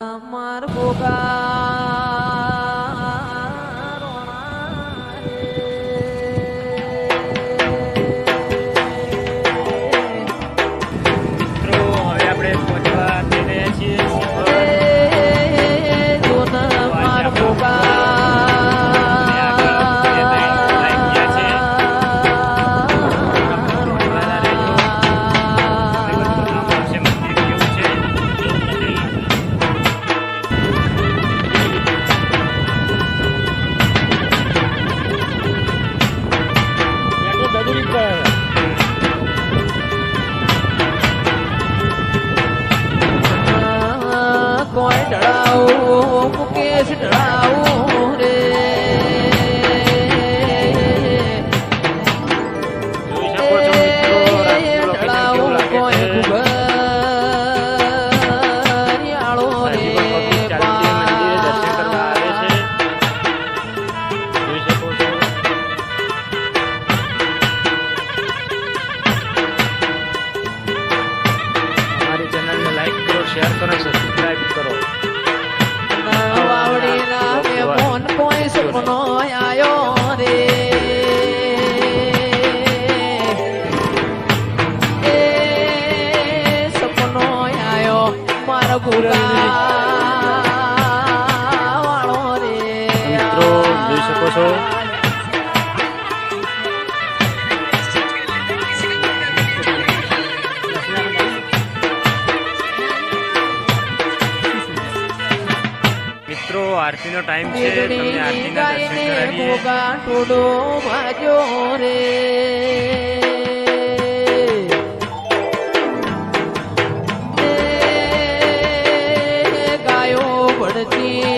માર ગોગા કોઈ ઢળાવું મુકેશ ઢળાવું રે ઢળાવું કોઈ ખુબરિયાળો રે हमारी चैनल में लाइक करो, शेयर करो, सब्सक्राइब करो। વાવડી ના મે મોન કોઈ સપનો આયો રે એ સપનો આયો મારા ગુરા વાળો રે મિત્રો જોઈ શકો છો મિત્રો આરતી નો ટાઈમ છે, તમને આરતી ના દર્શન કરાવીએ। ગોગા ટોડો ભાજો રે ગાયો ભડતી